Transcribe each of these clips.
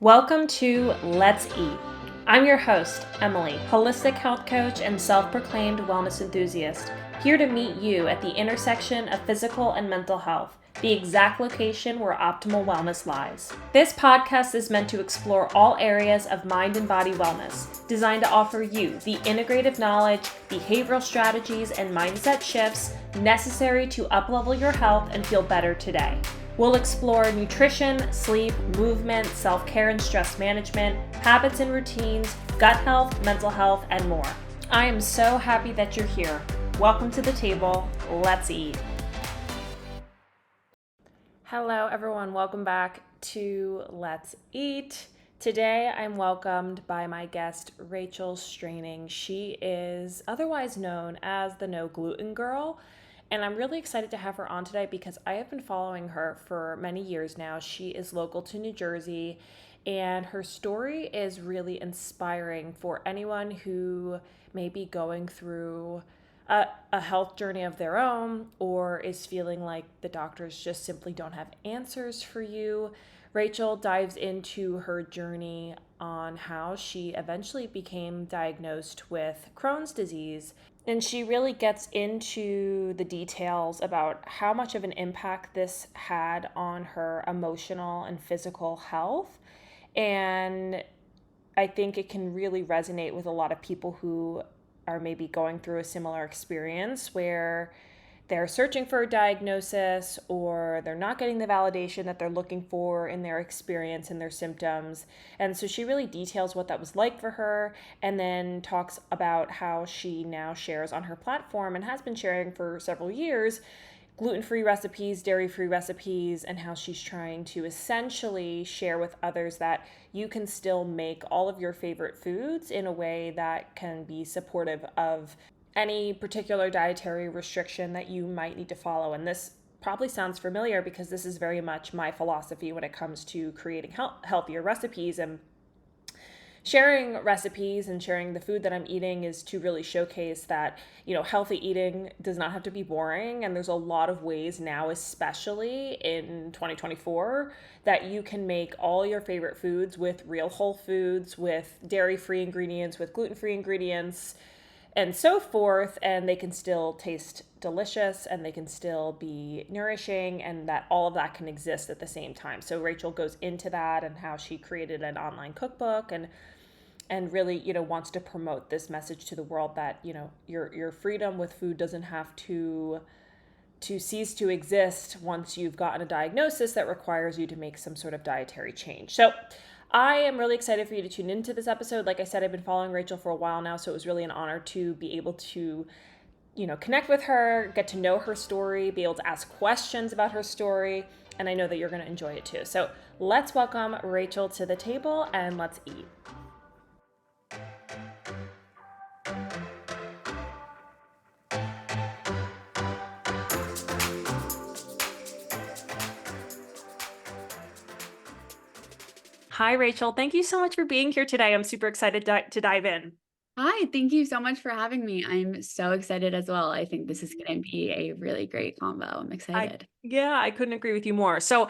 Welcome to Let's Eat. I'm your host, Emily, holistic health coach and self proclaimed wellness enthusiast, here to meet you at the intersection of physical and mental health, the exact location where optimal wellness lies. This podcast is meant to explore all areas of mind and body wellness, designed to offer you the integrative knowledge, behavioral strategies, and mindset shifts necessary to uplevel your health and feel better today. We'll explore nutrition, sleep, movement, self-care and stress management, habits and routines, gut health, mental health, and more. I am so happy that you're here. Welcome to the table. Let's eat. Hello, everyone. Welcome back to Let's Eat. Today, I'm welcomed by my guest, Rachel Straining. She is otherwise known as the No Gluten Girl. And I'm really excited to have her on today because I have been following her for many years now. She is local to New Jersey, and her story is really inspiring for anyone who may be going through a health journey of their own or is feeling like the doctors just simply don't have answers for you. Rachel dives into her journey on how she eventually became diagnosed with Crohn's disease, and she really gets into the details about how much of an impact this had on her emotional and physical health. And I think it can really resonate with a lot of people who are maybe going through a similar experience where they're searching for a diagnosis or they're not getting the validation that they're looking for in their experience and their symptoms. And so she really details what that was like for her and then talks about how she now shares on her platform and has been sharing for several years gluten-free recipes, dairy-free recipes, and how she's trying to essentially share with others that you can still make all of your favorite foods in a way that can be supportive of any particular dietary restriction that you might need to follow. And this probably sounds familiar because this is very much my philosophy when it comes to creating healthier recipes. And sharing recipes and sharing the food that I'm eating is to really showcase that, healthy eating does not have to be boring. And there's a lot of ways now, especially in 2024, that you can make all your favorite foods with real whole foods, with dairy-free ingredients, with gluten-free ingredients, and so forth, and they can still taste delicious and they can still be nourishing, and that all of that can exist at the same time. So Rachel goes into that and how she created an online cookbook and really, wants to promote this message to the world that, your freedom with food doesn't have to cease to exist once you've gotten a diagnosis that requires you to make some sort of dietary change. So I am really excited for you to tune into this episode. Like I said, I've been following Rachel for a while now, so it was really an honor to be able to, connect with her, get to know her story, be able to ask questions about her story, and I know that you're going to enjoy it too. So let's welcome Rachel to the table and let's eat. Hi, Rachel. Thank you so much for being here today. I'm super excited to dive in. Hi, thank you so much for having me. I'm so excited as well. I think this is going to be a really great combo. I'm excited. I couldn't agree with you more. So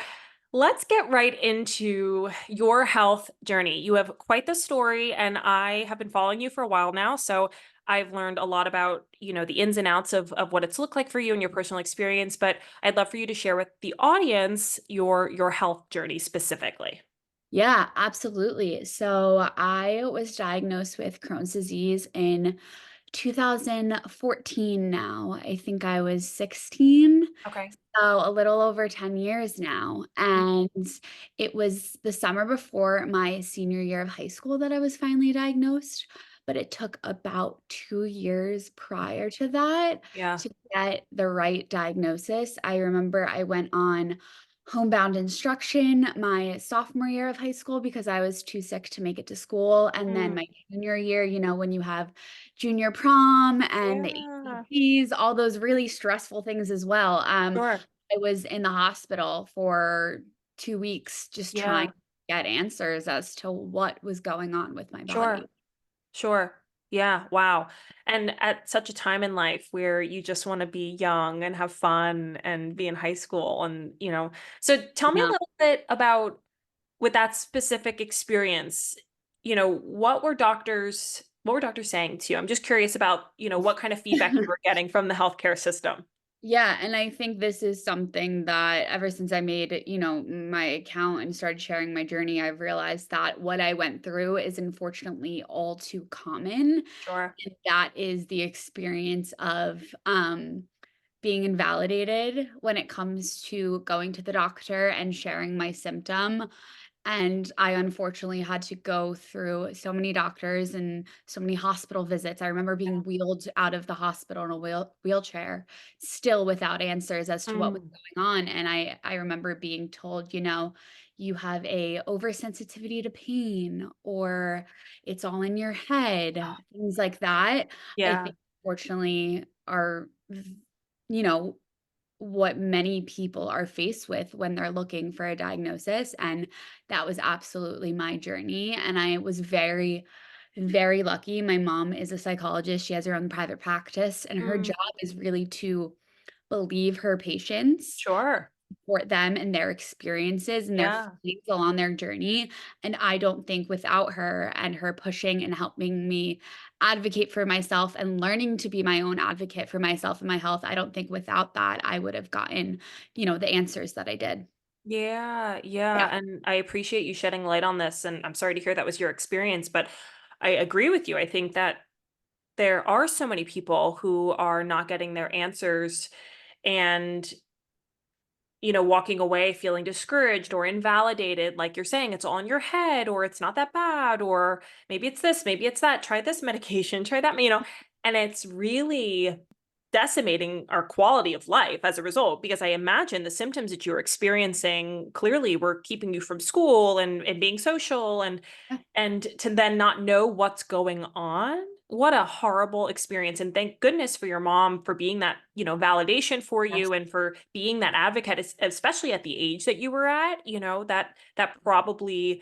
let's get right into your health journey. You have quite the story, and I have been following you for a while now. So I've learned a lot about, the ins and outs of what it's looked like for you and your personal experience. But I'd love for you to share with the audience your health journey specifically. Yeah, absolutely. So I was diagnosed with Crohn's disease in 2014 now. I think I was 16. Okay. So a little over 10 years now. And it was the summer before my senior year of high school that I was finally diagnosed. But it took about 2 years prior to that Yeah. to get the right diagnosis. I remember I went on homebound instruction my sophomore year of high school because I was too sick to make it to school. And then Mm, my junior year, when you have junior prom and the yeah. ACTs, all those really stressful things as well. Sure. I was in the hospital for 2 weeks just trying Yeah. to get answers as to what was going on with my Sure. body. Sure. Yeah. Wow. And at such a time in life where you just want to be young and have fun and be in high school and, so tell me a Yeah. little bit about with that specific experience, what were doctors saying to you? I'm just curious about, what kind of feedback you were getting from the healthcare system. Yeah, and I think this is something that ever since I made, my account and started sharing my journey, I've realized that what I went through is unfortunately all too common. Sure. And that is the experience of being invalidated when it comes to going to the doctor and sharing my symptom. And I unfortunately had to go through so many doctors and so many hospital visits. I remember being wheeled out of the hospital in a wheelchair, still without answers as to what was Mm. going on. And I remember being told, you have a oversensitivity to pain, or it's all in your head, things like that. I Yeah. think fortunately are, you know, what many people are faced with when they're looking for a diagnosis, and that was absolutely my journey, and I was very, very lucky. My mom is a psychologist, she has her own private practice, and her Mm. job is really to believe her patients, Sure. support them and their experiences and their Yeah. feelings along their journey, and I don't think without her and her pushing and helping me advocate for myself and learning to be my own advocate for myself and my health, I don't think without that I would have gotten, the answers that I did. Yeah, Yeah. yeah, and I appreciate you shedding light on this, and I'm sorry to hear that was your experience, but I agree with you. I think that there are so many people who are not getting their answers and, walking away feeling discouraged or invalidated. Like you're saying, it's all in your head, or it's not that bad, or maybe it's this, maybe it's that. Try this medication, try that, and it's really decimating our quality of life as a result, because I imagine the symptoms that you were experiencing clearly were keeping you from school and being social, and to then not know what's going on. What a horrible experience. And thank goodness for your mom for being that, validation for Yes. you and for being that advocate, especially at the age that you were at, that probably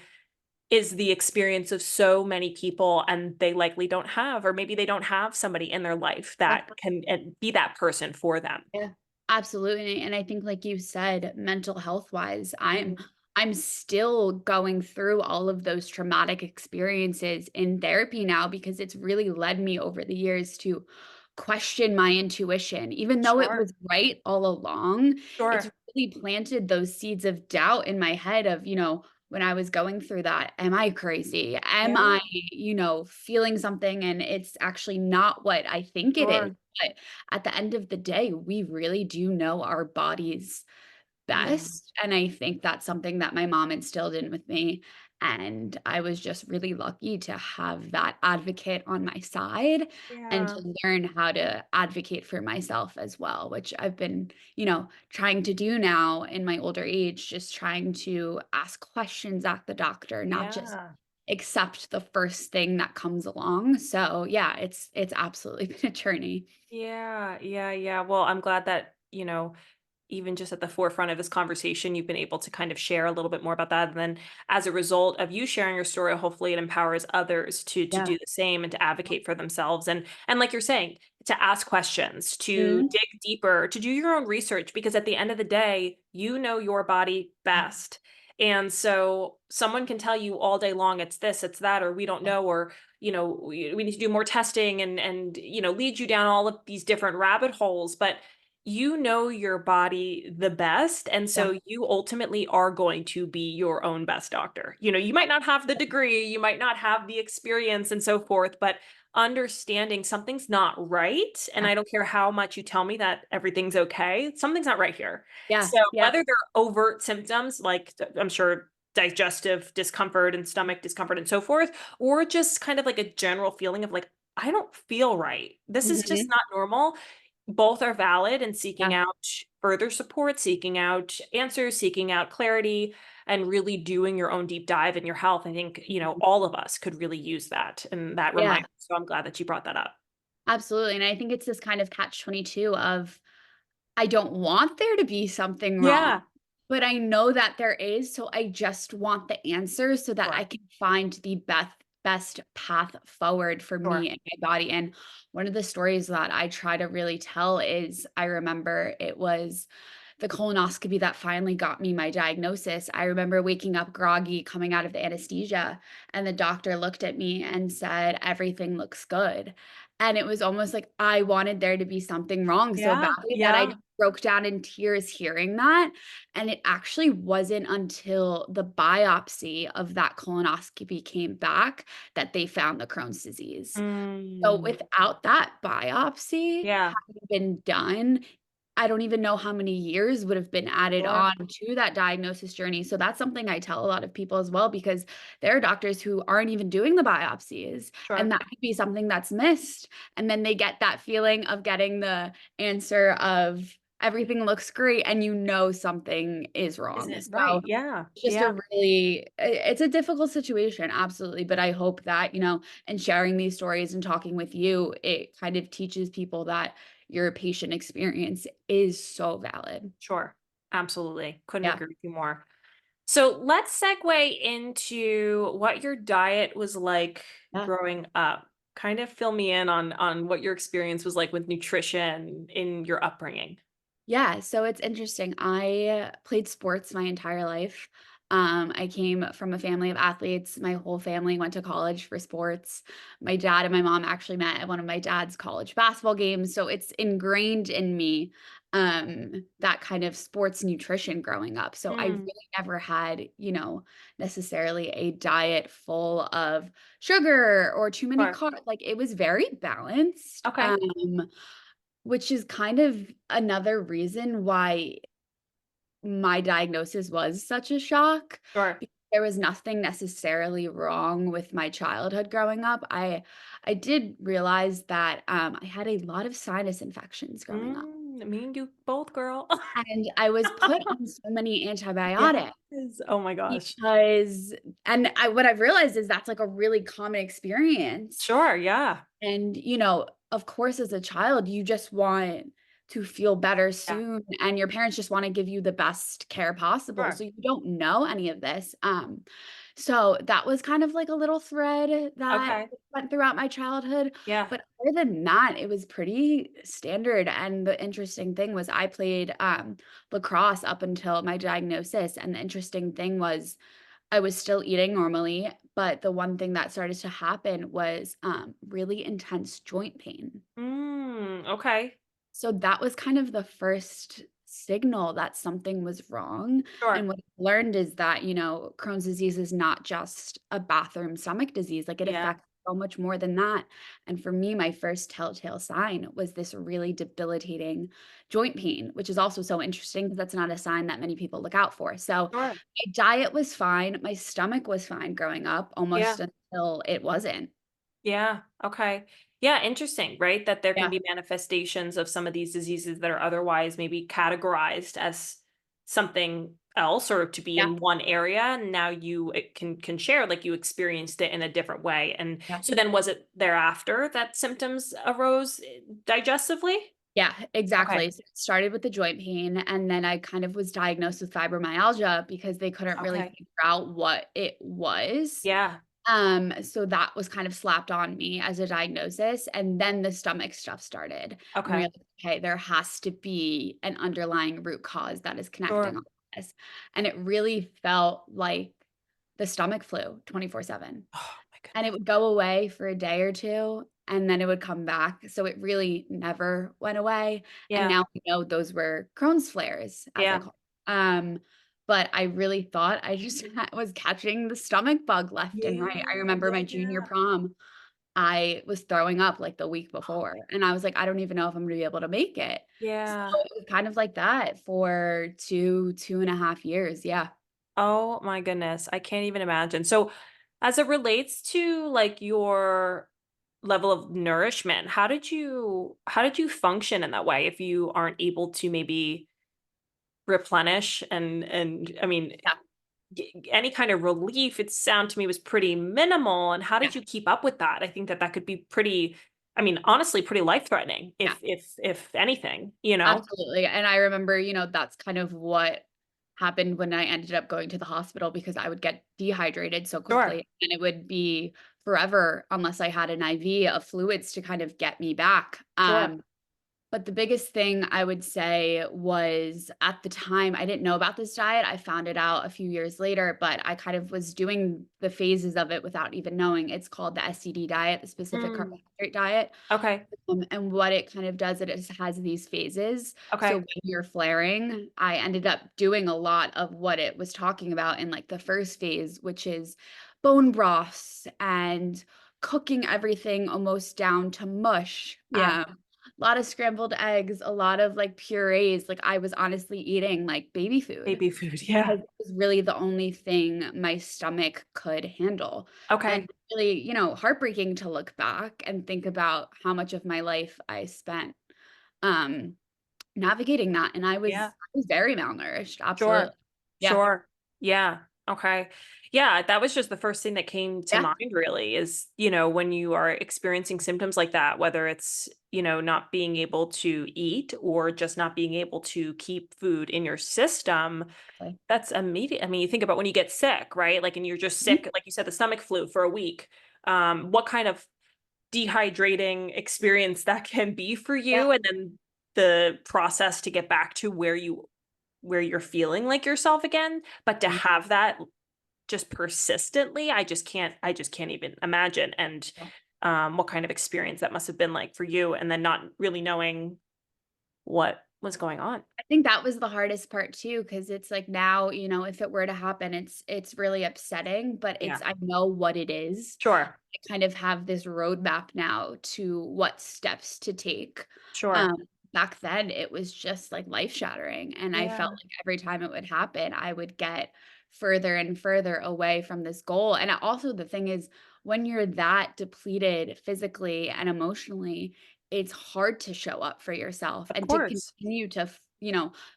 is the experience of so many people, and they likely don't have, or maybe they don't have somebody in their life Yeah. that can be that person for them. Yeah, absolutely, and I think like you said, mental health wise, I'm still going through all of those traumatic experiences in therapy now because it's really led me over the years to question my intuition. Even though it Sure. was right all along, it's Sure. really planted those seeds of doubt in my head of, when I was going through that, am I crazy? Am Yeah. I, feeling something and it's actually not what I think it is? Sure. But at the end of the day, we really do know our bodies Yeah. best, and I think that's something that my mom instilled in with me, and I was just really lucky to have that advocate on my side and Yeah. to learn how to advocate for myself as well, which I've been, trying to do now in my older age, just trying to ask questions at the doctor, not just Yeah. accept the first thing that comes along. So, yeah, it's absolutely been a journey. Yeah. Yeah. Yeah. Well, I'm glad that, even just at the forefront of this conversation, you've been able to kind of share a little bit more about that. And then as a result of you sharing your story, hopefully it empowers others to Yeah. do the same and to advocate for themselves. And like you're saying, to ask questions, to Mhm. dig deeper, to do your own research, because at the end of the day, you know your body best. And so someone can tell you all day long, it's this, it's that, or we don't know, or we need to do more testing, and lead you down all of these different rabbit holes. But you know your body the best, and Yeah. so you ultimately are going to be your own best doctor. You might not have the degree, you might not have the experience and so forth, but understanding something's not right, and Yeah. I don't care how much you tell me that everything's okay, something's not right here. Yeah. So Yeah. whether they're overt symptoms like I'm sure digestive discomfort and stomach discomfort and so forth, or just kind of like a general feeling of like, I don't feel right, this is just Mhm. not normal, both are valid, and seeking Yeah. out further support, seeking out answers, seeking out clarity, and really doing your own deep dive in your health. I think, all of us could really use that and that Yeah, reminder. So I'm glad that you brought that up. absolutely, and I think it's this kind of catch-22 of I don't want there to be something wrong, Yeah. but I know that there is, so I just want the answers so that I Sure. can find the best path forward for Sure. me and my body, and one of the stories that I try to really tell is I remember it was the colonoscopy that finally got me my diagnosis, I remember waking up groggy coming out of the anesthesia, and the doctor looked at me and said, "Everything looks good." And it was almost like I wanted there to be something wrong so Yeah, badly that I yeah. broke down in tears hearing that, and it actually wasn't until the biopsy of that colonoscopy came back that they found the Crohn's disease. So Mm, without that biopsy yeah, having been done, I don't even know how many years would have been added sure, on to that diagnosis journey. So that's something I tell a lot of people as well, because there are doctors who aren't even doing the biopsies, and sure. that could be something that's missed. And then they get that feeling of getting the answer of everything looks great, and something is Is wrong. it So right? Yeah, it's just yeah, it's a difficult situation, absolutely. But I hope that, and sharing these stories and talking with you, it kind of teaches people that your patient experience is so valid. sure. Absolutely. Couldn't Yeah. agree with you more. So let's segue into what your diet was like Yeah. growing up. Kind of fill me in on what your experience was like with nutrition in your upbringing. Yeah, so it's interesting. I played sports my entire life. I came from a family of athletes. My whole family went to college for sports. My dad and my mom actually met at one of my dad's college basketball games. So it's ingrained in me, that kind of sports nutrition growing up. So I Mm, really never had, necessarily a diet full of sugar or too many sure. carbs. Like it was very balanced. Okay. Which is kind of another reason why my diagnosis was such a shock, Sure. because there was nothing necessarily wrong with my childhood growing up. I did realize that, I had a lot of sinus infections growing up, Me and you both, girl. and I was put on so many antibiotics Yes. Oh my gosh. because what I've realized is that's, like, a really common experience. Sure. Yeah. And, of course, as a child, you just want to feel better Yeah. soon, and your parents just wanna give you the best care possible, Sure. so you don't know any of this, so that was kind of like a little thread that Okay. went throughout my childhood, Yeah. but other than that, it was pretty standard, and the interesting thing was I played, lacrosse up until my diagnosis, and the interesting thing was I was still eating normally, but the one thing that started to happen was, really intense joint pain. Okay. So that was kind of the first signal that something was wrong, and Sure. what I learned is that, Crohn's disease is not just a bathroom stomach disease, like, it Yeah. affects so much more than that, and for me, my first telltale sign was this really debilitating joint pain, which is also so interesting because that's not a sign that many people look out for. So, Sure. my diet was fine, my stomach was fine growing up, Yeah. almost until it wasn't. Yeah. Okay. Yeah. Interesting, right? That there can Yeah, be manifestations of some of these diseases that are otherwise maybe categorized as something else or to be yeah, in one area. And now you it can share like you experienced it in a different way. And yeah. so then was it thereafter that symptoms arose digestively? Yeah, Okay. exactly. So it started with the joint pain, and then I kind of was diagnosed with fibromyalgia because they couldn't really Okay. figure out what it was. Yeah. So that was kind of slapped on me as a diagnosis, and then the stomach stuff started, and we're Okay. like, "Okay, there has to be an underlying root cause that is connecting Sure. all this," and it really felt like the stomach flu 24/7. Oh my And it goodness. would go away for a day or 2, and then it would come back, so it really never went away, and Yeah. now we know those were Crohn's flares, as I Yeah. call but I really thought I just was catching the stomach bug left and right. I Yeah. remember Yeah. my junior Yeah. prom, I was throwing up, like, the week before, and I was like, "I don't even know if I'm gonna be able to make it." So Yeah. it was kind of like that for 2.5 years, yeah. Oh my goodness, I can't even imagine. So, as it relates to like your level of nourishment, how did you function in that way if you aren't able to maybe replenish and I mean Yeah, any kind of relief it sound to me was pretty minimal and how yeah, did you keep up with that? I think that that could be pretty I mean honestly pretty life threatening yeah. if anything, you know? Absolutely, and I remember, that's kind of what happened when I ended up going to the hospital because I would get dehydrated so Sure. quickly, and it would be forever unless I had an IV of fluids to kind of get me back, Sure. But the biggest thing I would say was at the time, I didn't know about this diet. I found it out a few years later, but I kind of was doing the phases of it without even knowing. It's called the SCD diet, the specific Mm, carbohydrate diet. okay. And what it kind of does, it just has these phases. So Okay. when you're flaring, I ended up doing a lot of what it was talking about in like the first phase, which is bone broths and cooking everything almost down to mush. Yeah. A lot of scrambled eggs, a lot of like purees. Like I was honestly eating like baby food Baby food. Yeah. because it was really the only thing my stomach could handle. And Okay. really, heartbreaking to look back and think about how much of my life I spent um navigating that. And I was Yeah. I was very malnourished. Sure. Absolutely. Yeah. Sure. Yeah. Okay. Yeah, that was just the first thing that came to Yeah. mind really is, when you are experiencing symptoms like that, whether it's, not being able to eat or just not being able to keep food in your system, Exactly. that's immediate. I mean, you think about when you get sick, right? Like, and you're just Mhm. sick, like you said, the stomach flu for a week. What kind of dehydrating experience that can be for Yeah. you, and then the process to get back to where you're feeling like yourself again, but to Mhm. have that just persistently, I just can't even imagine. And Yeah. what kind of experience that must have been like for you, and then not really knowing what was going on. I think that was the hardest part too, because it's like now, if it were to happen, it's really upsetting, but Yeah. I know what it is. Sure. I kind of have this roadmap now to what steps to take. Sure. Um, Back then, it was just like life shattering. And I felt Yeah. like every time it would happen, I would get further and further away from this goal. And also, the thing is, when you're that depleted physically and emotionally, it's hard to show up for yourself Of and to course. continue to,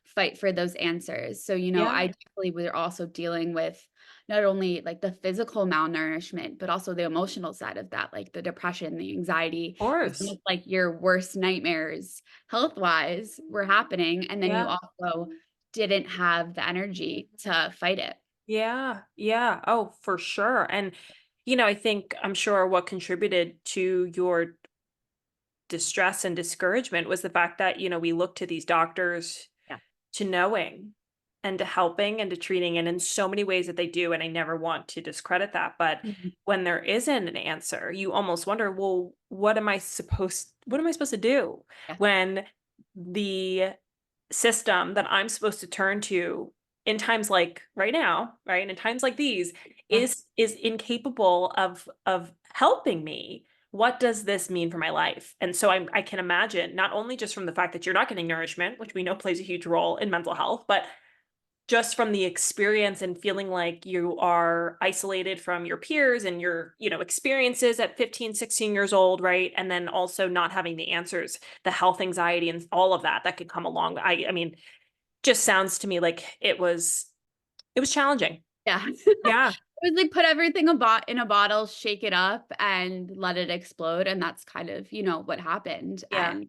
fight for those answers. So, I Yeah. definitely was also dealing with not only like the physical malnourishment, but also the emotional side of that, like the depression, the anxiety. Of It was course. almost like your worst nightmares health-wise were happening, and then you Yeah. also didn't have the energy to fight it. Yeah. Yeah. Oh, for sure. And I think I'm sure what contributed to your distress and discouragement was the fact that, we look to these doctors Yeah. to knowing and to helping and to treating, and in so many ways that they do, and I never want to discredit that, but Mhm. when there isn't an answer, you almost wonder, well, what am I supposed to do Yeah. when the system that I'm supposed to turn to in times like right now, right? In times like these Yeah. is incapable of helping me. What does this mean for my life? And so I can imagine, not only just from the fact that you're not getting nourishment, which we know plays a huge role in mental health, but just from the experience and feeling like you are isolated from your peers and your, experiences at 15, 16 years old, right? And then also not having the answers, the health anxiety and all of that could come along. I mean, just sounds to me like it was challenging. Yeah. Yeah. It was like put everything in a bottle, shake it up, and let it explode, and that's kind of, what happened, Yeah. and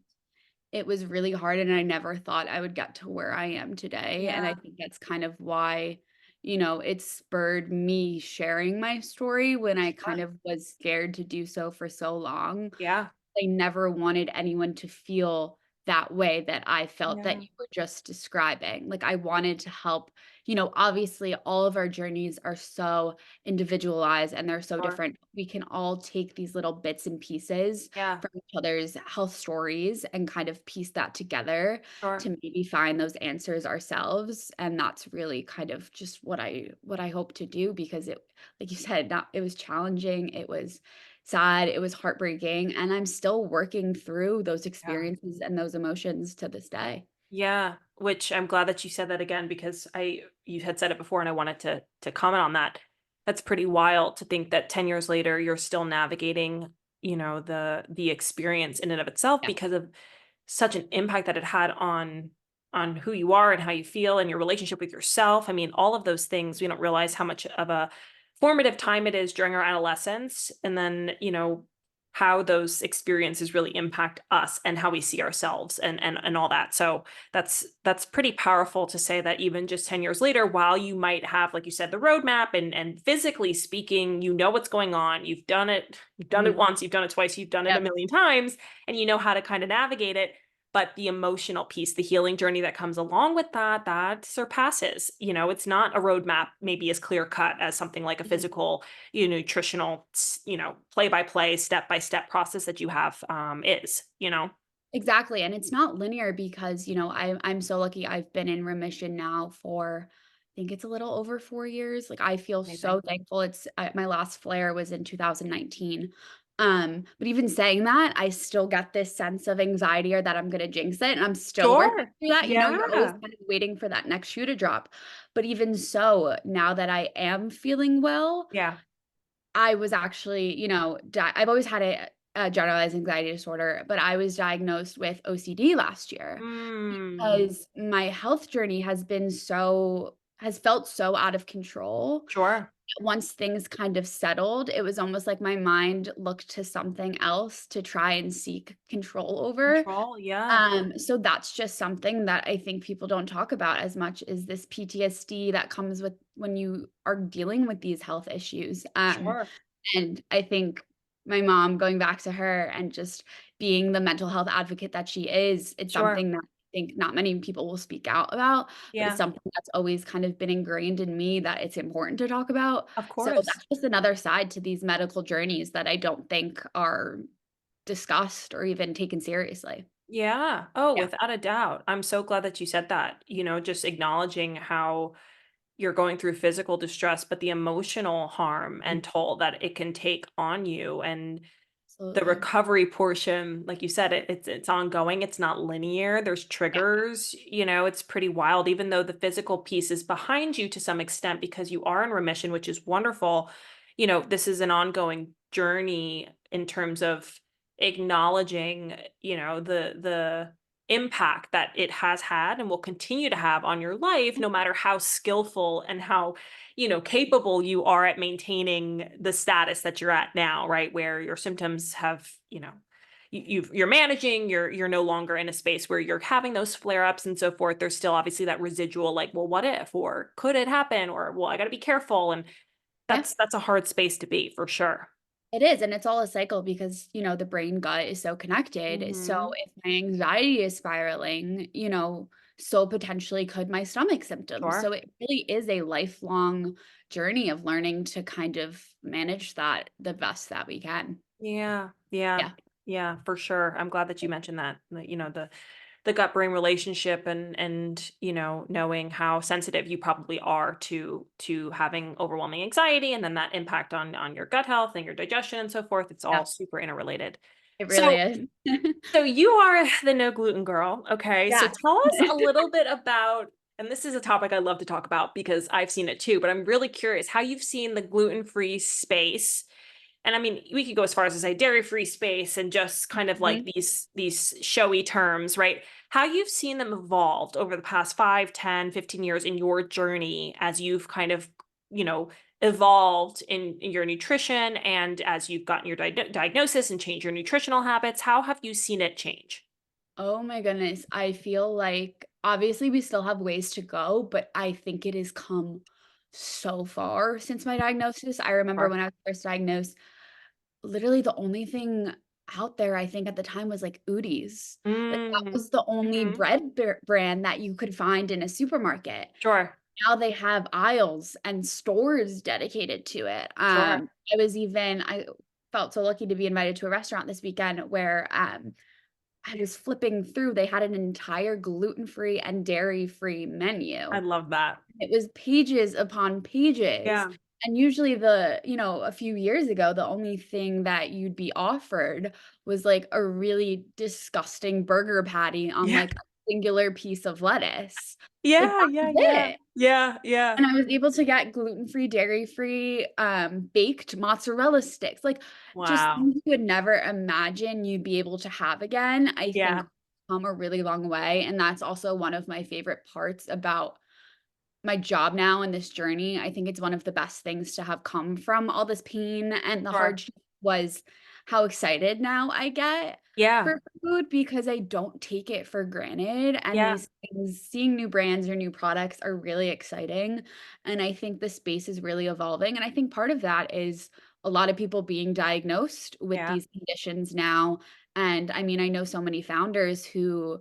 it was really hard, and I never thought I would get to where I am today, and I Yeah. think that's kind of why, it spurred me sharing my story when I kind Sure. of was scared to do so for so long. Yeah. I never wanted anyone to feel that way that I felt that Yeah. you were just describing. Like, I wanted to help. Obviously, all of our journeys are so individualized and they're so Sure. different. We can all take these little bits and pieces Yeah. from each other's health stories and kind of piece that together Sure. to maybe find those answers ourselves. And that's really kind of just what I hope to do because it, like you said, not it was challenging. It was sad, it was heartbreaking, and I'm still working through those Yeah. experiences and those emotions to this day. Yeah, which I'm glad that you said that again because you had said it before and I wanted to comment on that. That's pretty wild to think that 10 years later you're still navigating, the experience in and of itself Yeah. because of such an impact that it had on who you are and how you feel and your relationship with yourself. I mean, all of those things, we don't realize how much of a formative time it is during our adolescence, and then, how those experiences really impact us and how we see ourselves and all that. So that's pretty powerful to say that even just 10 years later, while you might have, like you said, the roadmap and physically speaking, what's going on, you've done it Mhm. once, you've done it twice, you've done it a Yep. million times, and you know how to kind of navigate it. but the emotional piece, the healing journey that comes along with that, that surpasses. It's not a roadmap maybe as clear cut as something like a Mhm. physical, nutritional, play by play, step by step process that you have is. Exactly, and it's not linear because, I'm so lucky I've been in remission now for I think it's a little over 4 years. Like, I feel Amazing. so thankful. It's my last flare was in 2019. But even saying that, I still get this sense of anxiety or that I'm gonna jinx it, and I'm still working Sure. through that. You're always Yeah. kind of waiting for that next shoe to drop. But even so, now that I am feeling well, Yeah. I was actually, I've always had a generalized anxiety disorder, but I was diagnosed with OCD last year Mm. because my health journey has felt so out of control. Sure. Once things kind of settled, it was almost like my mind looked to something else to try and seek control over. Control. Yeah. So that's just something that I think people don't talk about as much is this PTSD that comes with when you are dealing with these health issues. Sure. And I think my mom, going back to her and just being the mental health advocate that she is, it's Sure. something that I think not many people will speak out about, but it's Yeah. something that's always kind of been ingrained in me that it's important to talk about. Of So course. that's just another side to these medical journeys that I don't think are discussed or even taken seriously. Yeah. Oh, Yeah. without a doubt. I'm so glad that you said that. Just acknowledging how you're going through physical distress, but the emotional harm Mhm. and toll that it can take on you. And the Absolutely. recovery portion, like you said, it's ongoing, it's not linear, there's Yeah. triggers, it's pretty wild, even though the physical piece is behind you to some extent because you are in remission, which is wonderful. This is an ongoing journey in terms of acknowledging, the impact that it has had and will continue to have on your life, no matter how skillful and how capable you are at maintaining the status that you're at now, right? Where your symptoms have, you're managing, you're no longer in a space where you're having those flare-ups and so forth. There's still obviously that residual, like, well, what if, or could it happen? Or, well, I gotta be careful. And Yeah. that's a hard space to be for sure. It is, and it's all a cycle because, the brain gut is so connected. So Hmm. if my anxiety is spiraling, so potentially could my stomach symptoms. So Sure. it really is a lifelong journey of learning to kind of manage that the best that we can. Yeah. Yeah. Yeah. Yeah, for sure. I'm glad that you mentioned that. The gut brain relationship, and knowing how sensitive you probably are to having overwhelming anxiety, and then that impact on your gut health and your digestion and so forth. It's Yeah. all super interrelated. It really So is. so you are the no gluten girl. Okay. So Yeah. tell us a little bit about, and this is a topic I love to talk about because I've seen it too, but I'm really curious how you've seen the gluten-free space. And I mean, we could go as far as to say dairy-free space and just kind of like Mhm. these showy terms, right? How you've seen them evolved over the past 5, 10, 15 years in your journey as you've kind of, you know, evolved in your nutrition and as you've gotten your diagnosis and changed your nutritional habits. How have you seen it change? Oh my goodness. I feel like obviously we still have ways to go, but I think it has come so far since my diagnosis. I remember Sure. when I was first diagnosed, literally the only thing out there, I think at the time was like Udi's. Like that Mm. was the only Hmm. bread brand that you could find in a supermarket. Sure. Now they have aisles and stores dedicated to it. Sure. I felt so lucky to be invited to a restaurant this weekend where I was flipping through, they had an entire gluten-free and dairy-free I menu. love that. It was pages upon pages, Yeah. and usually a few years ago, the only thing that you'd be offered was, like, a really disgusting burger patty on, Yeah. like, a singular piece of lettuce. Like, Yeah. that Yeah. was Yeah. it. Yeah. Yeah. And I was able to get gluten-free, dairy-free, baked mozzarella sticks, like, just Wow. things you would never imagine you'd be able to have again, I think Yeah. come a really long way, and that's also one of my favorite parts about my job now and this journey. I think it's one of the best things to have come from all this pain and the Sure. hardship was how excited now I get Yeah. for food because I don't take it for granted, and Yeah. these things seeing new brands or new products are really exciting, and I think the space is really evolving, and I think part of that is a lot of people being diagnosed with Yeah. these conditions now. And I mean, I know so many founders who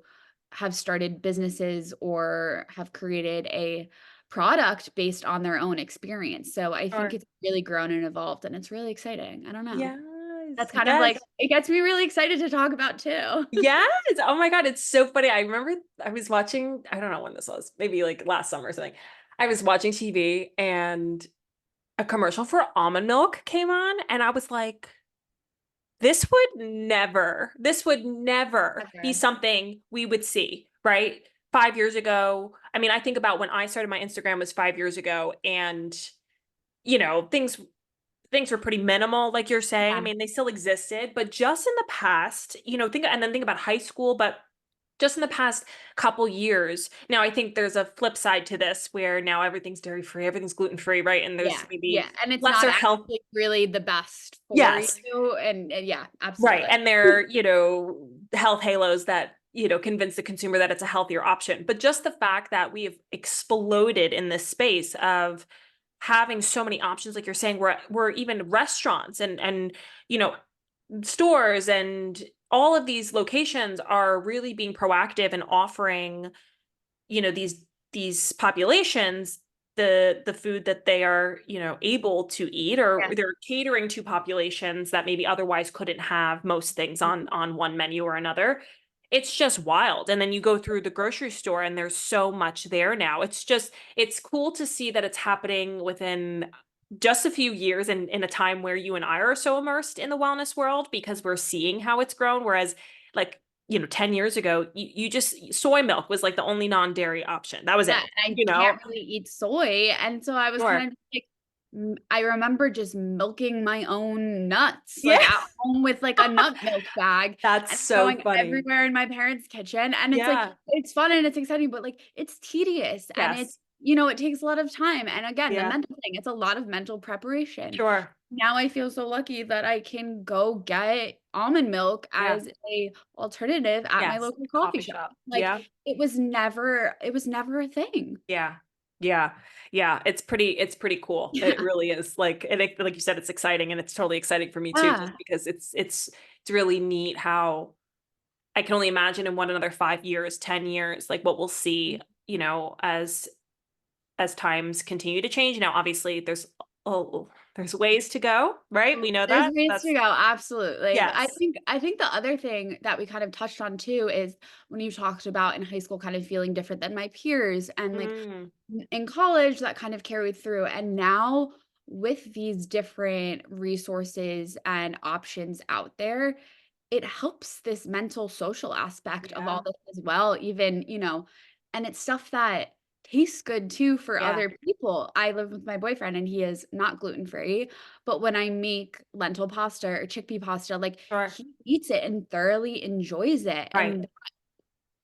have started businesses or have created a product based on their own experience. So I think Sure. it's really grown and evolved, and it's really exciting. I don't know. Yes. That's kind of like Yes. it gets me really excited to talk about too. Yes. Oh my God. It's so funny. I remember I was watching, I don't know when this was, maybe like last summer or something. I was watching TV and a commercial for almond milk came on, and I was like, this would never be Ever. something we would see, right? 5 years ago. I mean, I think about when I started my Instagram was 5 years ago, and things were pretty minimal, like you're saying. I Yeah. mean, they still existed, but just in the past, think about high school, but just in the past couple years. Now, I think there's a flip side to this where now everything's dairy free, everything's gluten free, right? And Yeah, there's maybe yeah, and it's not lesser health. actually really the best for Yes. you, and yeah, Right. absolutely. And they're, health halos that, convince the consumer that it's a healthier option. But just the fact that we have exploded in this space of having so many options, like you're saying, we're even restaurants and you know, stores and all of these locations are really being proactive and offering these populations the food that they are able to eat, or Yeah, they're catering to populations that maybe otherwise couldn't have most things mhm, on one menu or another. It's just wild. And then you go through the grocery store and there's so much there now. It's cool to see that it's happening within just a few years, in a time where you and I are so immersed in the wellness world, because we're seeing how it's grown. Whereas, like, 10 years ago, you just soy milk was like the only non-dairy option. That was yeah, it, and you I can't know? really eat soy, and so I was Sure. kind of like I remember just milking my own nuts, Yeah. like, at home with, like, a nut milk bag, That's and so going funny. everywhere in my parents' kitchen, and it's like, Yeah. it's fun and it's exciting, but, like, it's tedious, and Yes. it's it takes a lot of time, and again, the Yeah. mental thing, it's a lot of mental preparation. Sure. Now I feel so lucky that I can go get almond milk Yeah. as a alternative at my Yes. local coffee Coffee shop. shop. Like, Yeah. it was never a thing. Yeah. Yeah. Yeah. It's pretty cool. It Yeah. really is. Like you said, it's exciting, and it's totally exciting for me too, just Yeah. because it's really neat how I can only imagine in another 5 years, 10 years, like what we'll see, as times continue to change. Now, obviously, there's ways to go, right? We know There's that. ways to That's go, absolutely, but I yes. think I think the other thing that we kind of touched on too is when you talked about in high school kind of feeling different than my peers and, like, Mm, in college that kind of carried through, and now with these different resources and options out there, it helps this mental social aspect of all yeah. this as well, even, and it's stuff that tastes good too for Yeah. other people. I live with my boyfriend and he is not gluten free, but when I make lentil pasta or chickpea pasta, like, Sure. he eats it and thoroughly enjoys it, Right. and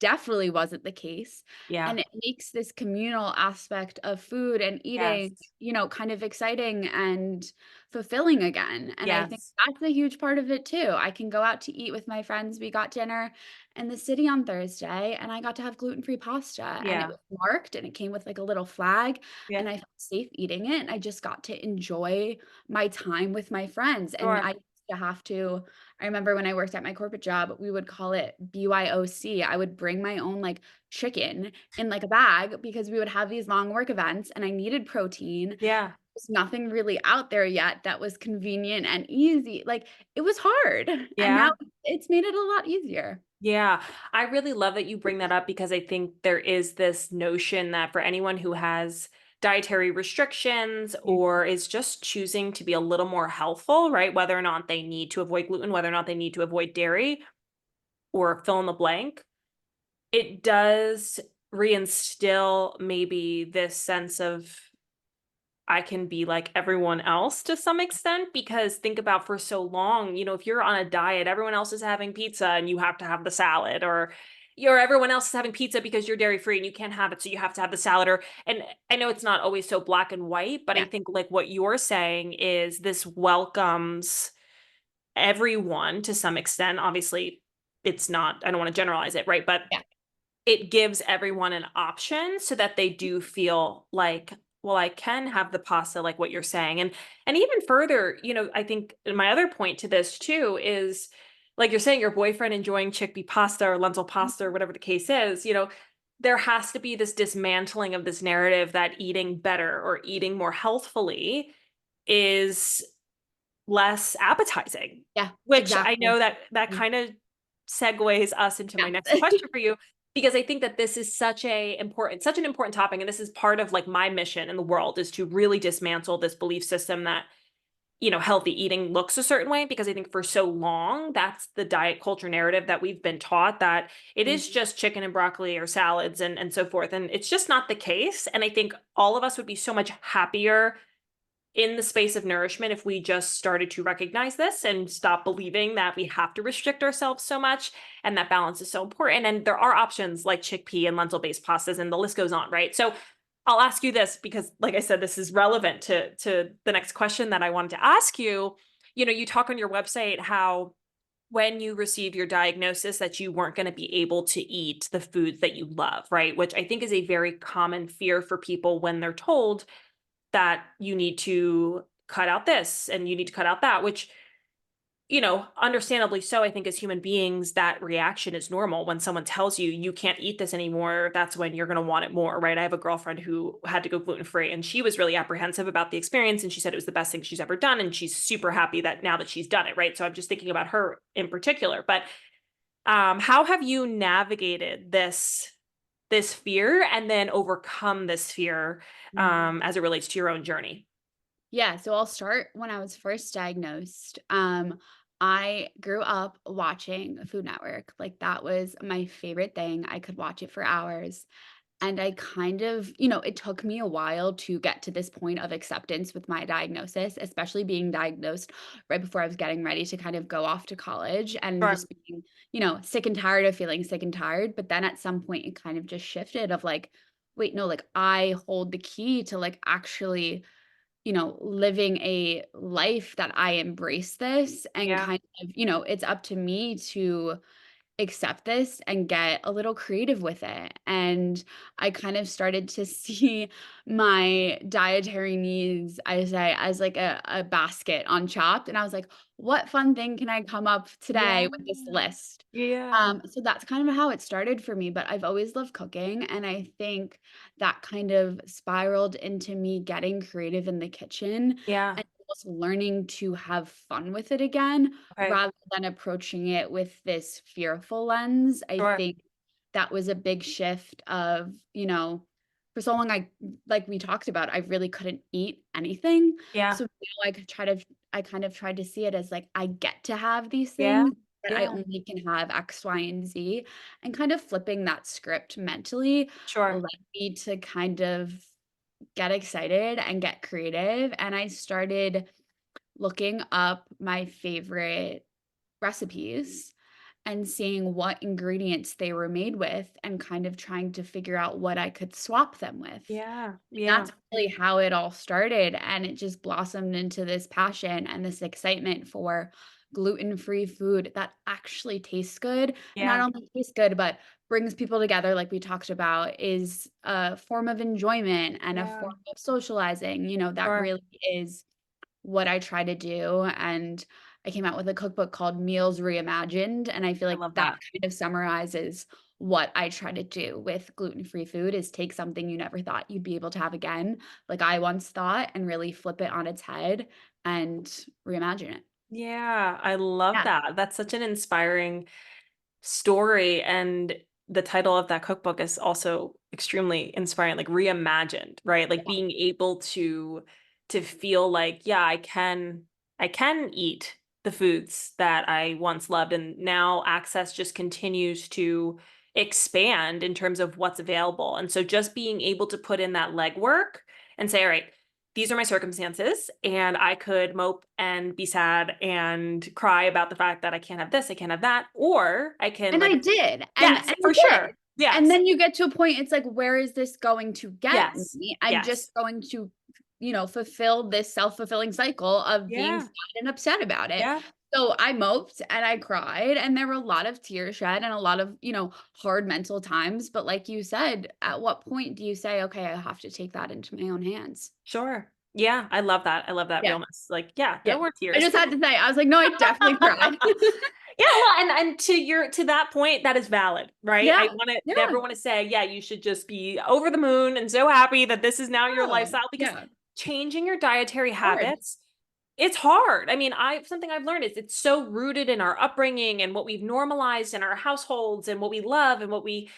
definitely wasn't the case, Yeah. and it makes this communal aspect of food and Yes. eating, kind of exciting and fulfilling again, and I think Yes. that's a huge part of it too. I can go out to eat with my friends. We got dinner in the city on Thursday, and I got to have gluten-free pasta, and it Yeah. was marked, and it came with, like, a little flag, Yeah. and I felt safe eating it, and I just got to enjoy my time with my friends, and I Sure. used to have to I remember when I worked at my corporate job, we would call it BYOC. I would bring my own, like, chicken in, like, a bag because we would have these long work events and I needed protein. Yeah. There's nothing really out there yet that was convenient and easy. Like, it was hard, and now Yeah. it's made it a lot easier. Yeah. I really love that you bring that up, because I think there is this notion that for anyone who has dietary restrictions Mhm. or is just choosing to be a little more healthful, right? Whether or not they need to avoid gluten, whether or not they need to avoid dairy, or fill in the blank, it does reinstill maybe this sense of I can be like everyone else to some extent. Because think about, for so long, if you're on a diet, everyone else is having pizza and you have to have the salad, or everyone else is having pizza because you're dairy free and you can't have it, so you have to have the salad. And I know it's not always so black and white, but I Yeah, think like what you're saying is this welcomes everyone to some extent. Obviously, it's not, I don't want to generalize it, right? But yeah. it gives everyone an option so that they do feel like well, I can have the pasta like what you're saying. And even further, I think my other point to this too is like you're saying your boyfriend enjoying chickpea pasta or lentil pasta or whatever the case is, there has to be this dismantling of this narrative that eating better or eating more healthfully is less appetizing, Yeah, which I exactly. know that Mm, kind of segues us into my next yes. question for you, because I think that this is such an important topic, and this is part of like my mission in the world is to really dismantle this belief system that healthy eating looks a certain way, because I think for so long that's the diet culture narrative that we've been taught, that it is Mhm. just chicken and broccoli or salads and so forth, and it's just not the case. And I think all of us would be so much happier in the space of nourishment if we just started to recognize this and stop believing that we have to restrict ourselves so much, and that balance is so important. And there are options like chickpea and lentil based pastas, and the list goes on, right? So I'll ask you this because, like I said, this is relevant to the next question that I wanted to ask you. You talk on your website how when you received your diagnosis that you weren't going to be able to eat the foods that you love, right? Which I think is a very common fear for people when they're told that you need to cut out this and you need to cut out that, which, understandably so, I think as human beings, that reaction is normal. When someone tells you you can't eat this anymore, that's when you're going to want it more, right? I have a girlfriend who had to go gluten free and she was really apprehensive about the experience. And she said it was the best thing she's ever done. And she's super happy that now that she's done it, right? So I'm just thinking about her in particular. But how have you navigated this fear and then overcome this fear Mhm. as it relates to your own journey? Yeah, so I'll start when I was first diagnosed. I grew up watching Food Network. Like that was my favorite thing. I could watch it for hours. And I kind of, it took me a while to get to this point of acceptance with my diagnosis, especially being diagnosed right before I was getting ready to kind of go off to college and Sure. just being, sick and tired of feeling sick and tired. But then at some point it kind of just shifted of like, wait, no, like I hold the key to like actually living a life that I embrace this and Yeah. kind of, it's up to me to accept this and get a little creative with it. And I kind of started to see my dietary needs, I say, as like a basket on Chopped. And I was like, what fun thing can I come up today Yeah. with this list? Yeah. So that's kind of how it started for me, but I've always loved cooking. And I think that kind of spiraled into me getting creative in the kitchen Yeah. and also learning to have fun with it again Okay. rather than approaching it with this fearful lens. I Sure. think that was a big shift of, for so long like we talked about, I really couldn't eat anything. Yeah. So now I kind of tried to see it as like I get to have these Yeah. things, but I Yeah. only can have X, Y, and Z. And kind of flipping that script mentally Sure. led me to kind of get excited and get creative. And I started looking up my favorite recipes and seeing what ingredients they were made with and kind of trying to figure out what I could swap them with. Yeah. And Yeah. that's really how it all started, and it just blossomed into this passion and this excitement for gluten-free food that actually tastes good, and not Yeah. only tastes good, but brings people together like we talked about, is a form of enjoyment and a Yeah. form of socializing, that Sure. really is what I try to do, and I came out with a cookbook called Meals Reimagined, and I feel I like love that that. kind of summarizes what I try to do with gluten-free food is take something you never thought you'd be able to have again, like I once thought, and really flip it on its head and reimagine it. Yeah. I love Yeah. that. That's such an inspiring story. And the title of that cookbook is also extremely inspiring, like reimagined, right? Like being able to feel like, yeah, I can eat the foods that I once loved. And now access just continues to expand in terms of what's available. And so just being able to put in that legwork and say, all right, these are my circumstances, and I could mope and be sad and cry about the fact that I can't have this, I can't have that, or I can And I like, did, yes, and I for sure. did. And Yes. then you get to a point, it's like, where is this going to get Yes. me? I'm Yes. just going to, fulfill this self-fulfilling cycle of being Yeah. sad and upset about it. Yeah. So I moped and I cried, and there were a lot of tears shed and a lot of, hard mental times. But like you said, at what point do you say, okay, I have to take that into my own hands? Sure. Yeah, I love that. I love that Yeah. realness. Like, yeah, Yeah. there were I tears. just had to say, I was like, no, I definitely cried. Yeah, well, and to that point, that is valid, right? I Yeah. want to Yeah. never want to say, yeah, you should just be over the moon and so happy that this is now your No. lifestyle because Yeah. changing your dietary Hard. habits, it's hard. I mean, I something I've learned is it's so rooted in our upbringing and what we've normalized in our households and what we love and what we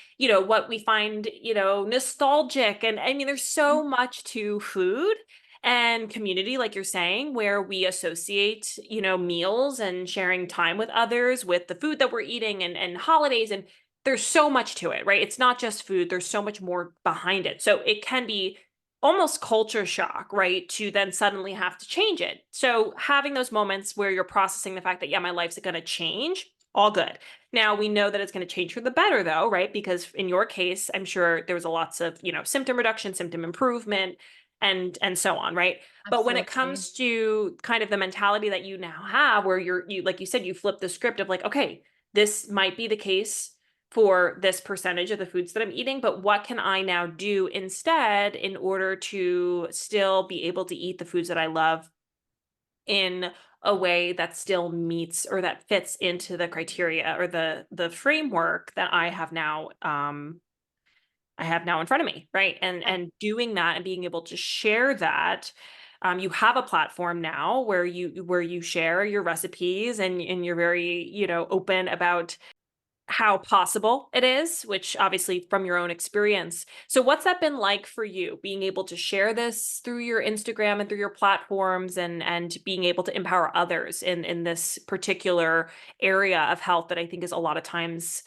find, nostalgic. And I mean, there's so much to food and community, like you're saying, where we associate, meals and sharing time with others with the food that we're eating and holidays. And there's so much to it, right? It's not just food, there's so much more behind it. So it can be almost culture shock, right? To then suddenly have to change it. So having those moments where you're processing the fact that, yeah, my life's going to change, all good. Now we know that it's going to change for the better though, right? Because in your case, I'm sure there was a lots of, symptom reduction, symptom improvement, and so on, right? But when it Absolutely. comes to kind of the mentality that you now have where you like you said, you flip the script of like, okay, this might be the case for this percentage of the foods that I'm eating, but what can I now do instead in order to still be able to eat the foods that I love in a way that still meets or that fits into the criteria or the framework that I have now in front of me, right? Yeah. And doing that and being able to share that. You have a platform now where you share your recipes and you're very, open about how possible it is, which obviously from your own experience. So what's that been like for you, being able to share this through your Instagram and through your platforms and being able to empower others in this particular area of health that I think is a lot of times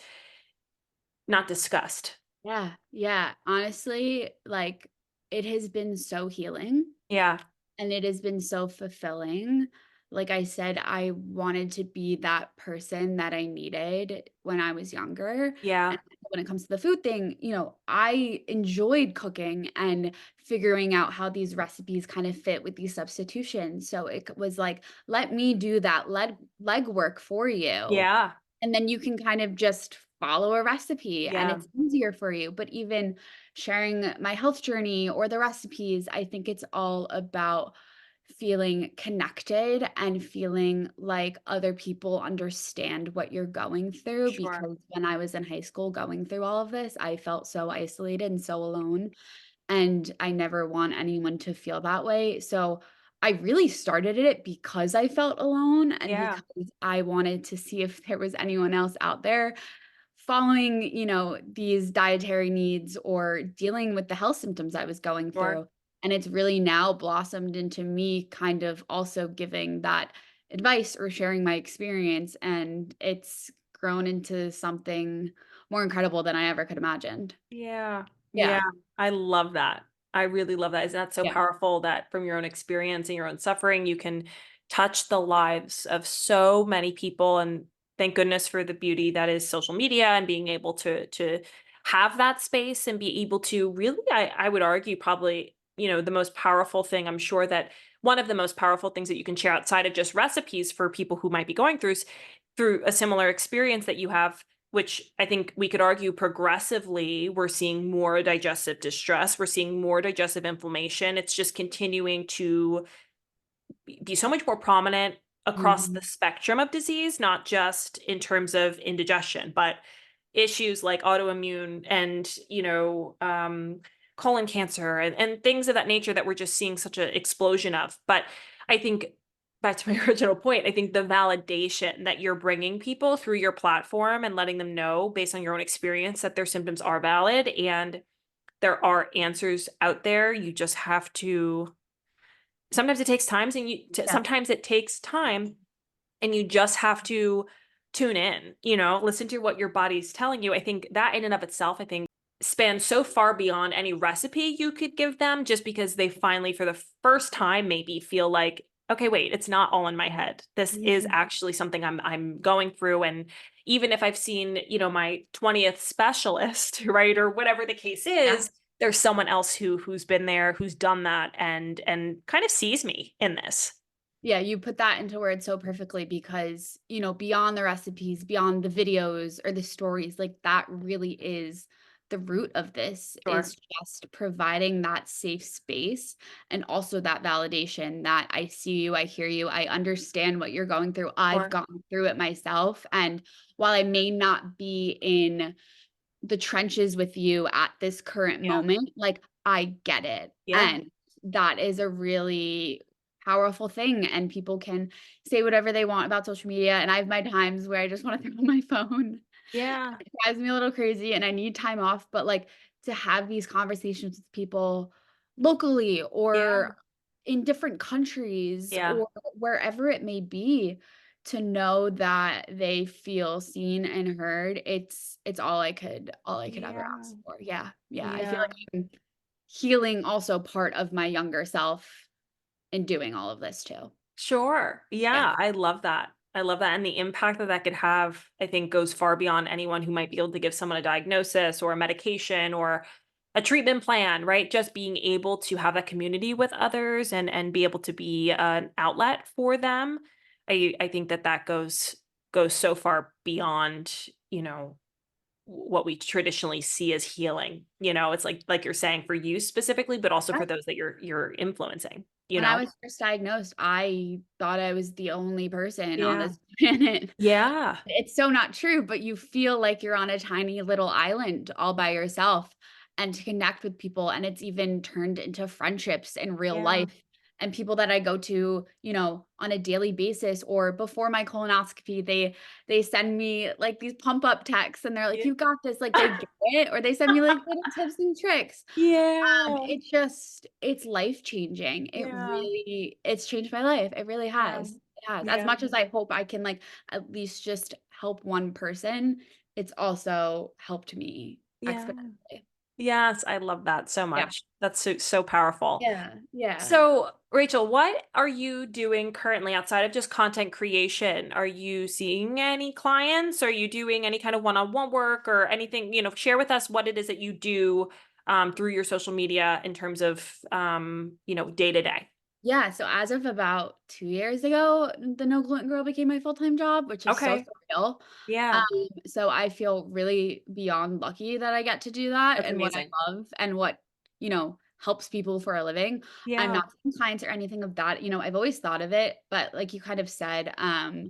not discussed? Yeah. Yeah. Honestly, like, it has been so healing. Yeah. And it has been so fulfilling. Like I said, I wanted to be that person that I needed when I was younger. Yeah. And when it comes to the food thing, I enjoyed cooking and figuring out how these recipes kind of fit with these substitutions. So it was like, let me do that legwork for you. Yeah. And then you can kind of just follow a recipe and Yeah. it's easier for you. But even sharing my health journey or the recipes, I think it's all about feeling connected and feeling like other people understand what you're going through. Sure. Because when I was in high school going through all of this, I felt so isolated and so alone. And I never want anyone to feel that way. So I really started it because I felt alone and Yeah. because I wanted to see if there was anyone else out there following, these dietary needs or dealing with the health symptoms I was going Sure. through. And it's really now blossomed into me kind of also giving that advice or sharing my experience. And it's grown into something more incredible than I ever could imagined. Yeah. Yeah. Yeah. I love that. I really love that. Isn't that so Yeah. powerful that from your own experience and your own suffering, you can touch the lives of so many people. And thank goodness for the beauty that is social media and being able to have that space and be able to really, I would argue probably, the most powerful thing, I'm sure that one of the most powerful things that you can share outside of just recipes for people who might be going through through a similar experience that you have, which I think we could argue progressively, we're seeing more digestive distress, we're seeing more digestive inflammation. It's just continuing to be so much more prominent across the Mhm. spectrum of disease, not just in terms of indigestion, but issues like autoimmune and, colon cancer and things of that nature that we're just seeing such an explosion of. But I think back to my original point, I think the validation that you're bringing people through your platform and letting them know based on your own experience that their symptoms are valid and there are answers out there. You just have to sometimes it takes times and Yeah. sometimes it takes time and you just have to tune in, listen to what your body's telling you. I think that in and of itself, I think spans so far beyond any recipe you could give them just because they finally, for the first time, maybe feel like, okay, wait, it's not all in my head. This is Mhm. actually something I'm going through. And even if I've seen, my 20th specialist, right, or whatever the case Yeah. is, there's someone else who's been there, who's done that and kind of sees me in this. Yeah, you put that into words so perfectly because, beyond the recipes, beyond the videos or the stories, like that really is the root of this Sure. is just providing that safe space and also that validation that I see you, I hear you, I understand what you're going through. I've Sure. gone through it myself. And while I may not be in the trenches with you at this current Yeah. moment, like, I get it, Yeah. and that is a really powerful thing, and people can say whatever they want about social media, and I have my times where I just wanna throw my phone. Yeah. It drives me a little crazy, and I need time off, but, like, to have these conversations with people locally or Yeah. in different countries Yeah. or wherever it may be, to know that they feel seen and heard, it's all I could ever Yeah. ask for. Yeah, yeah, I feel Yeah. like I'm healing also part of my younger self in doing all of this too. Sure. Yeah, Yeah, I love that. I love that, and the impact that that could have, I think, goes far beyond anyone who might be able to give someone a diagnosis or a medication or a treatment plan, right? Just being able to have that community with others and be able to be an outlet for them. I think that that goes so far beyond, what we traditionally see as healing. It's like you're saying for you specifically, but also for those that you're influencing, you when I know? was first diagnosed, I thought I was the only person on Yeah. this planet. Yeah. It's so not true, but you feel like you're on a tiny little island all by yourself and to connect with people, and it's even turned into friendships in real Yeah. life, and people that I go to, on a daily basis or before my colonoscopy, they send me, like, these pump up texts, and they're like, Yeah. "You got this," like, they get it, or they send me, like, little tips and tricks. Yeah. It's life-changing. Yeah. It's changed my life. It really Yeah. has. It has. As Yeah. much as I hope I can, like, at least just help one person, it's also helped me Yeah. exponentially. Yes, I love that so Yeah. much. That's so powerful. Yeah. Yeah. So, Rachel, what are you doing currently outside of just content creation? Are you seeing any clients? Are you doing any kind of one-on-one work or anything? Share with us what it is that you do through your social media in terms of day to day. Yeah, so as of about 2 years ago, the No Gluten Girl became my full-time job, which is so Okay. surreal. Yeah. So I feel really beyond lucky that I get to do that That's and what I amazing. love and what, helps people for a living. I'm Yeah. not seeing clients or anything of that, I've always thought of it, but like you kind of said, I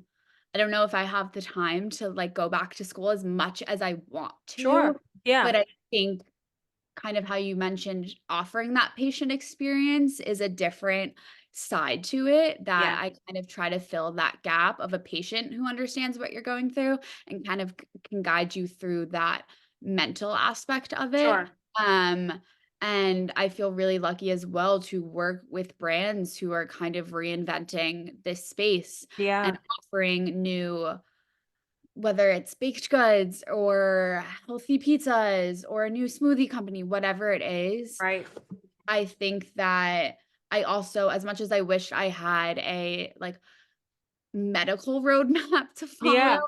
don't know if I have the time to, like, go back to school as much as I want to, Sure. Yeah. but I think kind of how you mentioned offering that patient experience is a different side to it that Yeah. I kind of try to fill that gap of a patient who understands what you're going through and kind of can guide you through that mental aspect of it. Sure. Um, and I feel really lucky as well to work with brands who are kind of reinventing this space and Yeah. offering new, whether it's baked goods or healthy pizzas or a new smoothie company, whatever it is, Right. I think that I also, as much as I wish I had a, like, medical roadmap to follow, Yeah.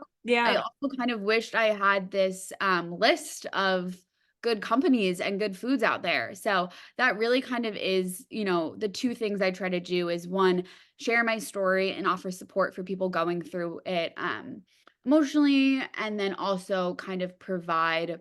I Yeah. also kind of wished I had this, list of good companies and good foods out there. So, that really kind of is, the 2 things I try to do is, 1, share my story and offer support for people going through it, emotionally, and then also kind of provide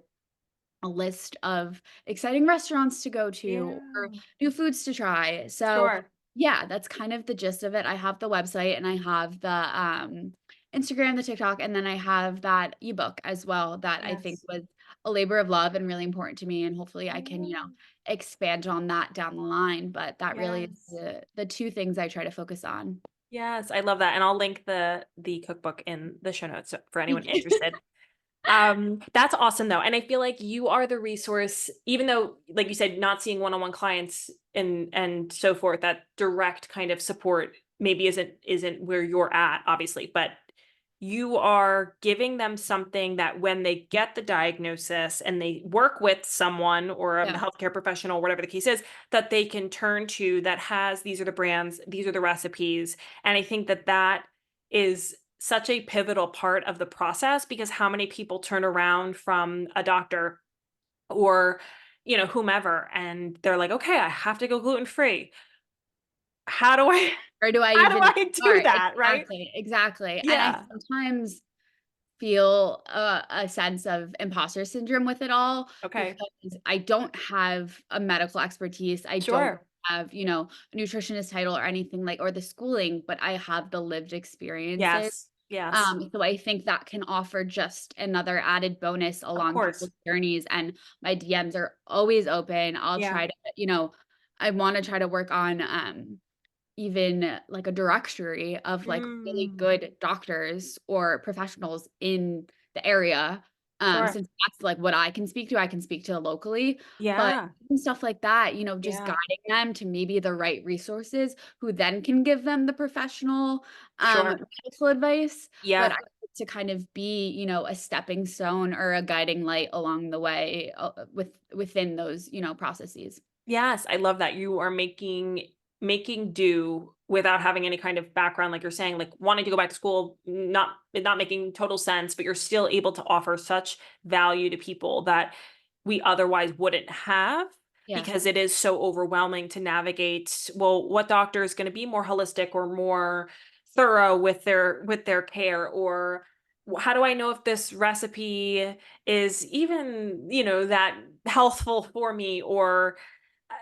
a list of exciting restaurants to go to or Yeah. new foods to try. So, Sure. yeah, that's kind of the gist of it. I have the website and I have the Instagram, the TikTok, and then I have that ebook as well that I think Yes. was a labor of love and really important to me. And hopefully I can, Yeah. expand on that down the line. But that really is Yes. the 2 things I try to focus on. Yes, I love that, and I'll link the cookbook in the show notes for anyone Thank you. interested. That's awesome though, and I feel like you are the resource, even though, like you said, not seeing one-on-one clients and so forth, that direct kind of support maybe isn't where you're at, obviously, but you are giving them something that when they get the diagnosis and they work with someone or a Yeah. healthcare professional, whatever the case is, that they can turn to that has these are the brands, these are the recipes. And I think that that is such a pivotal part of the process because how many people turn around from a doctor or whomever and they're like, okay, I have to go gluten free. how do I Where do I how do even I do start? that, right? Exactly, exactly, and I Yeah. sometimes feel a sense of imposter syndrome with it all Okay. because I don't have a medical expertise. I don't Sure. have, a nutritionist title or anything like or the schooling, but I have the lived experiences. Yes. Yes. So I think that can offer just another added bonus Of along course. people's journeys, and my DMs are always open. I'll Yeah. try to, I wanna try to work on, even like a directory of like really Mm. good doctors or professionals in the area, Sure. since that's like what I can speak to locally, but Yeah. even stuff like that, just Yeah. guiding them to maybe the right resources who then can give them the professional, Sure. medical advice, but I Yeah. like to kind of be, a stepping stone or a guiding light along the way, within those, processes. Yes, I love that. You are making do without having any kind of background, like you're saying, like wanting to go back to school, not it not making total sense, but you're still able to offer such value to people that we otherwise wouldn't have Yeah. because it is so overwhelming to navigate. Well, what doctor is going to be more holistic or more thorough with their care, or how do I know if this recipe is even, that healthful for me, or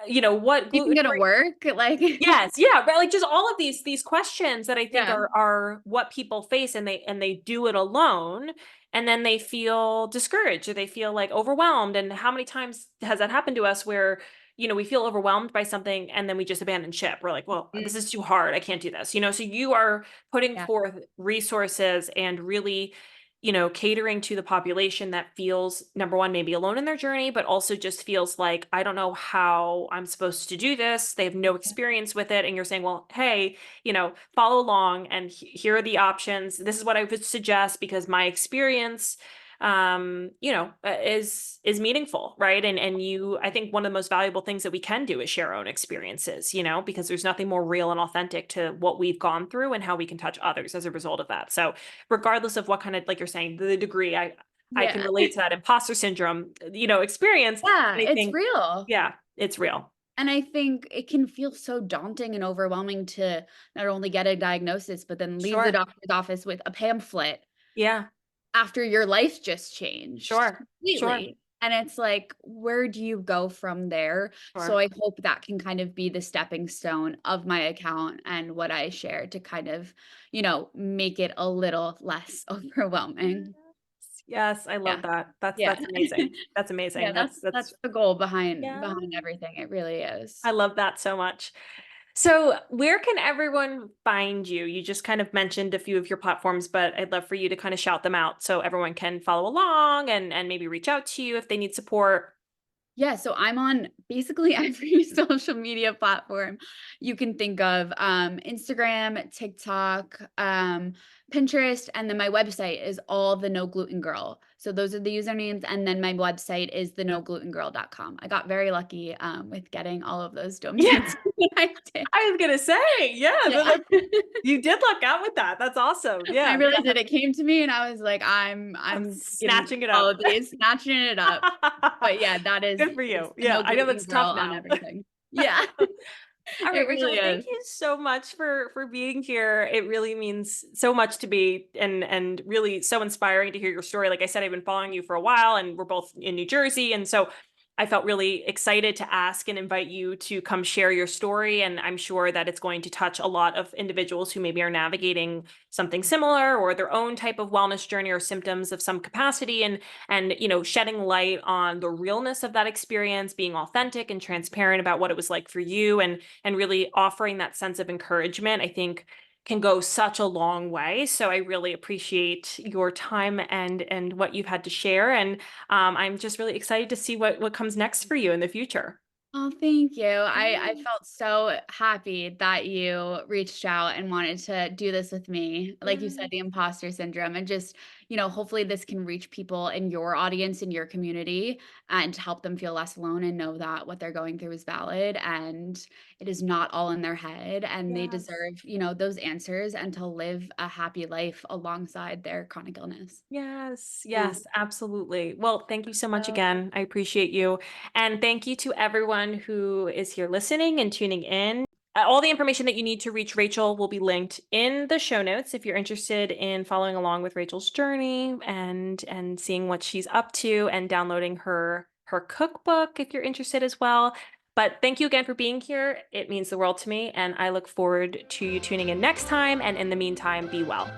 what Even gluten gonna free. work? Like Yes, yeah, but, like, just all of these questions that I think Yeah. are what people face, and they do it alone, and then they feel discouraged, or they feel, like, overwhelmed, and how many times has that happened to us where, we feel overwhelmed by something, and then we just abandon ship. We're like, "Well, this Mm, is too hard, I can't do this," so you are putting yeah. forth resources and really, catering to the population that feels, number 1, maybe alone in their journey, but also just feels like, "I don't know how I'm supposed to do this." They have no experience with it, and you're saying, "Well, hey, follow along, and here are the options. This is what I would suggest because my experience, is meaningful, right?" And I think one of the most valuable things that we can do is share our own experiences, because there's nothing more real and authentic to what we've gone through and how we can touch others as a result of that. So regardless of what kind of, like you're saying, the degree, I can Yeah. relate to that imposter syndrome, experience. Yeah, And I it's think, real. yeah, it's real. And I think it can feel so daunting and overwhelming to not only get a diagnosis, but then leave the Sure. doctor's office with a pamphlet Yeah. after your life just changed Sure. Sure. completely. And it's like, where do you go from there? So Sure. I hope that can kind of be the stepping stone of my account and what I share to kind of, make it a little less Yes. overwhelming. Yes, I Yeah. love that. That's Yeah. that's amazing. That's Yeah, amazing. that's That's the goal behind yeah. everything, it really is. I love that so much. So, where can everyone find you? You just kind of mentioned a few of your platforms, but I'd love for you to kind of shout them out so everyone can follow along and maybe reach out to you if they need support. Yeah, so I'm on basically every social media platform you can think of, Instagram, TikTok, Pinterest, and then my website is all the No Gluten Girl. So those are the usernames, and then my website is the noglutenGirl.com. I got very lucky, with getting all of those Yeah, domains. I did. I was gonna say, yeah, Yeah. you did luck out with that. That's awesome. I Yeah, really yeah. did. It came to me and I was like, I'm I'm giving snatching it all up. of these, snatching it up. But yeah, that Good for is you. the Yeah, No I know Gluten that's Girl tough on now. everything. Yeah. All right, It Rachel, really well, thank is. you so much for being here. It really means so much to be, and really so inspiring to hear your story. Like I said, I've been following you for a while, and we're both in New Jersey, and so I felt really excited to ask and invite you to come share your story. And I'm sure that it's going to touch a lot of individuals who maybe are navigating something similar, or their own type of wellness journey or symptoms of some capacity, and shedding light on the realness of that experience, being authentic and transparent about what it was like for you, and really offering that sense of encouragement, I think can go such a long way. So I really appreciate your time and what you've had to share. And I'm just really excited to see what comes next for you in the future. Oh, thank you. I Yeah. felt so happy that you reached out and wanted to do this with me. Like you Yeah. said, the imposter syndrome, and just, hopefully this can reach people in your audience, in your community, and to help them feel less alone and know that what they're going through is valid and it is not all in their head, and they Yes. deserve, those answers and to live a happy life alongside their chronic illness. Yes, Yeah. yes, absolutely. Well, thank you so much So again. I appreciate you. And thank you to everyone who is here listening and tuning in. all the information that you need to reach Rachel will be linked in the show notes if you're interested in following along with Rachel's journey and seeing what she's up to and downloading her cookbook if you're interested as well. But thank you again for being here. It means the world to me, and I look forward to you tuning in next time. And in the meantime, be well.